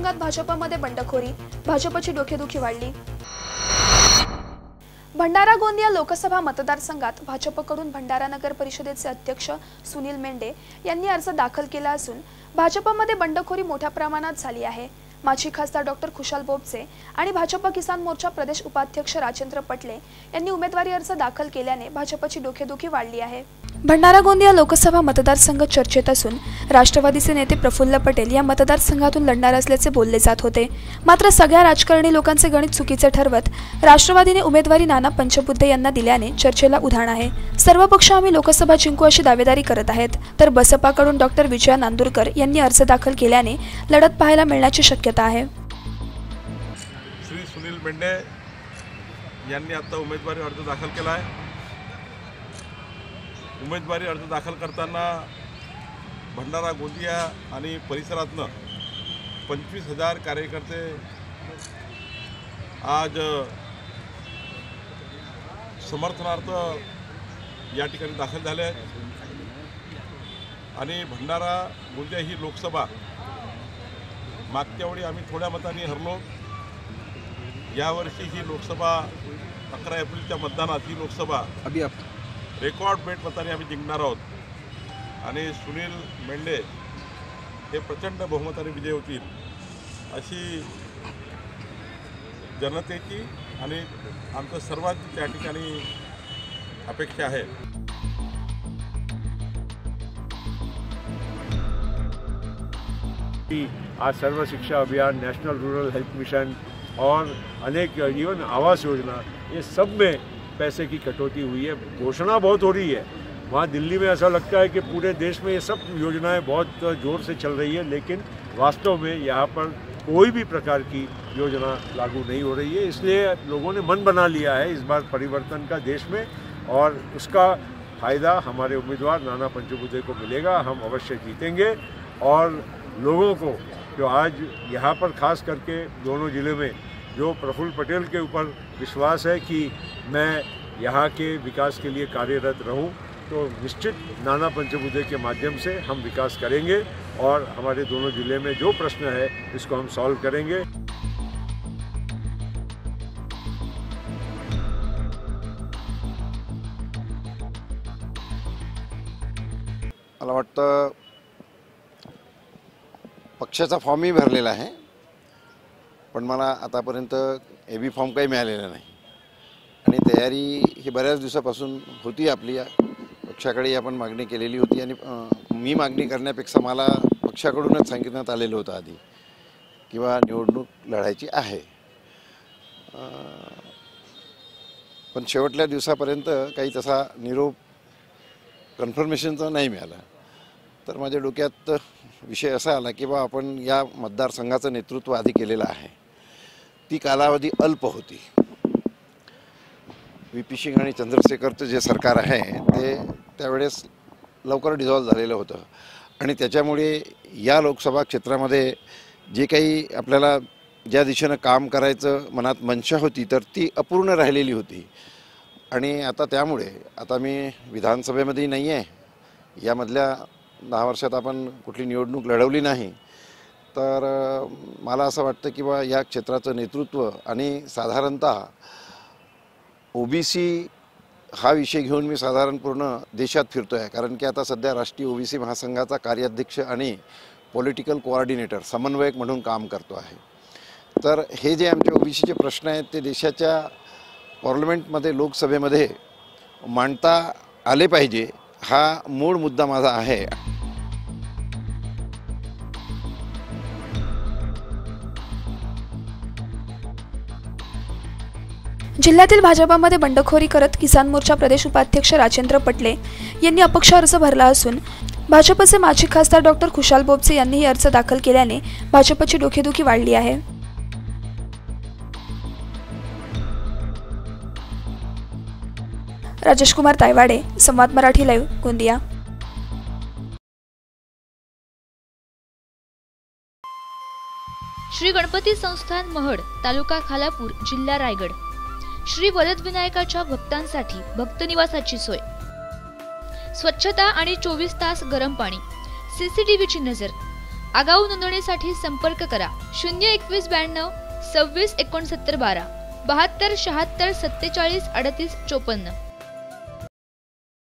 मतदारसंघात भाजपमध्ये बंडखोरी, भाजपची डोकेदुखी वाढली। भंडारा गोंदिया लोकसभा मतदारसंघात भाजपकडून भंडारा नगर परिषदेचे अध्यक्ष सुनील मेंढे यांनी अर्ज दाखल केला असून भाजपमध्ये बंडखोरी मोठ्या प्रमाणात झाली आहे। माजी खासदार डॉक्टर खुशाल बोबसे आणि भाजप किसान मोर्चा प्रदेश उपाध्यक्ष राजेंद्र पटले यांनी उमेदवारी अर्ज दाखल केल्याने भाजपची डोकेदुखी वाढली आहे। भंडारा गोंदिया लोकसभा मतदारसंघ चर्चेत असून राष्ट्रवादीचे नेते प्रफुल्ल पटेल या मतदारसंघातून लढणार असल्याचे बोलले जात होते। मात्र सगळ्या राजकारणी लोकांचे गणित चुकीचे ठरवत राष्ट्रवादीने उमेदवारी नाना पंचबुद्धे यांना दिल्याने चर्चेला उधाण आहे। सर्व पक्ष आम्ही लोकसभा जिंकू अशी दावेदारी करत आहेत, तर बसपाकडून डॉक्टर विजया नांदुरकर यांनी अर्ज दाखल केल्याने लढत पाहायला मिळण्याची शक्यता आहे। श्री सुनील मेंढे यांनी आता उमेदवारी अर्ज दाखल केला आहे। उमेदवारी अर्ज दाखल करताना भंडारा गोंदिया आणि परिसरातनं 25,000 कार्यकर्ते आज समर्थनार्थ या ठिकाणी दाखल झाले आहेत आणि भंडारा गोंदिया ही लोकसभा मागच्या वेळी आम्ही थोड्या मतांनी हरलो। यावर्षी ही लोकसभा 11 एप्रिलच्या मतदानात ही लोकसभा रेकॉर्ड ब्रेक मताने आम्ही जिंकणार आहोत आणि सुनील मेंढे हे प्रचंड बहुमताने विजयी होतील अशी जनतेची आणि आमच्या सर्वांची त्या ठिकाणी अपेक्षा आहे। आज सर्व शिक्षा अभियान, नेशनल रूरल हेल्थ मिशन और अनेक इवन आवास योजना, ये सब में पैसे की कटौती हुई है। घोषणा बहुत हो रही है, वहाँ दिल्ली में ऐसा लगता है कि पूरे देश में ये सब योजनाएं बहुत ज़ोर से चल रही है, लेकिन वास्तव में यहाँ पर कोई भी प्रकार की योजना लागू नहीं हो रही है। इसलिए लोगों ने मन बना लिया है इस बार परिवर्तन का देश में, और उसका फ़ायदा हमारे उम्मीदवार नाना पंचबुद्धे को मिलेगा। हम अवश्य जीतेंगे और लोगों को जो आज यहाँ पर खास करके दोनों ज़िले में जो प्रफुल्ल पटेल के ऊपर विश्वास है कि मैं यहाँ के विकास के लिए कार्यरत रहूँ, तो निश्चित नाना पंचबुद्धे के माध्यम से हम विकास करेंगे और हमारे दोनों ज़िले में जो प्रश्न है इसको हम सॉल्व करेंगे। मला वाटतं पक्षाचा फॉर्मही भरलेला आहे, पण मला आतापर्यंत एबी फॉर्म काही मिळालेला नाही आणि तयारी ही बऱ्याच दिवसापासून होती आपली। पक्षाकडे आपण मागणी केलेली होती आणि मी मागणी करण्यापेक्षा मला पक्षाकडूनच सांगितण्यात आलेलं होतं आधी किंवा निवडणूक लढायची आहे, पण शेवटल्या दिवसापर्यंत काही तसा निरोप कन्फर्मेशनचा नाही मिळाला। तर माझ्या डोक्यात विषय असा आला की बा आपण या मतदारसंघाचं नेतृत्व आधी केलेलं आहे, ती कालावधी अल्प होती। VP सिंग आणि चंद्रशेखरचं जे सरकार आहे ते त्यावेळेस लवकर डिझॉल्व झालेलं होतं आणि त्याच्यामुळे या लोकसभा क्षेत्रामध्ये जे काही आपल्याला ज्या दिशेनं काम करायचं मनात मनशा होती तर ती अपूर्ण राहिलेली होती आणि आता त्यामुळे आता मी विधानसभेमध्ये नाही आहे, यामधल्या 10 वर्षात आपण कुठली निवडणूक लढवली नाही, तर मला असं वाटतं की बा या क्षेत्राचं नेतृत्व आणि साधारणतः OBC हा विषय घेऊन मी साधारण पूर्ण देशात फिरतो आहे, कारण की आता सध्या राष्ट्रीय OBC महासंघाचा कार्याध्यक्ष आणि पॉलिटिकल कोऑर्डिनेटर समन्वयक म्हणून काम करतो आहे। तर हे जे आमचे OBCचे प्रश्न आहेत ते देशाच्या पार्लमेंटमध्ये लोकसभेमध्ये मांडता आले पाहिजे, हा मूळ मुद्दा माझा आहे। जिल्ह्यातील भाजपामध्ये बंडखोरी करत किसान मोर्चा प्रदेश उपाध्यक्ष राजेंद्र पटले यांनी अपक्ष अर्ज भरला असून भाजपचे माजी खासदार डॉक्टर खुशाल बोबसे यांनीही अर्ज दाखल केल्याने भाजपची डोकेदुखी वाढली आहे। राजेश कुमार तायवाडे, संवाद मराठी लाईव्ह, गोंदिया। श्री गणपती संस्थान महड, तालुका खालापूर, जिल्हा रायगड। श्री वरद विनायकाच्या भक्तांसाठी भक्त निवासाची सोय, स्वच्छता आणि 24 तास गरम पाणी, CCTVची नजर, आगाऊ नोंदणीसाठी संपर्क करा 02192 26 69 12 72 76 47 38 54.